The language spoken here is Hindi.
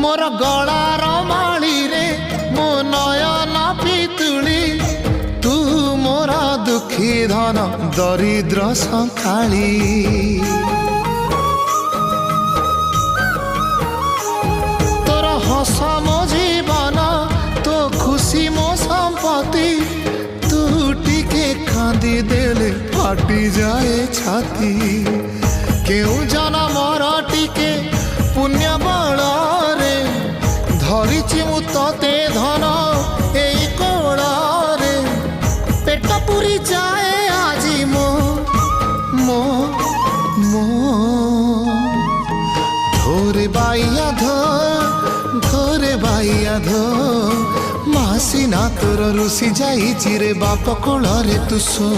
मोर गलार माली रे मो नयन पितुली तू मोर दुखी धन दरिद्र संखाली तोर हस मो जीवन तो खुशी मो संपत्ति तू टिके कांदी देले फाटी जाए छाती केउ जनमर टिके पुण्य बल रे धरिछि मु तते धन एई कोल रे पेट पुरी जाए आजी मो मो मो धोरे बाइया धोरे बाइया धो मासी ना तोर रुसी जाई चिरे बाप कोल रे तू सो।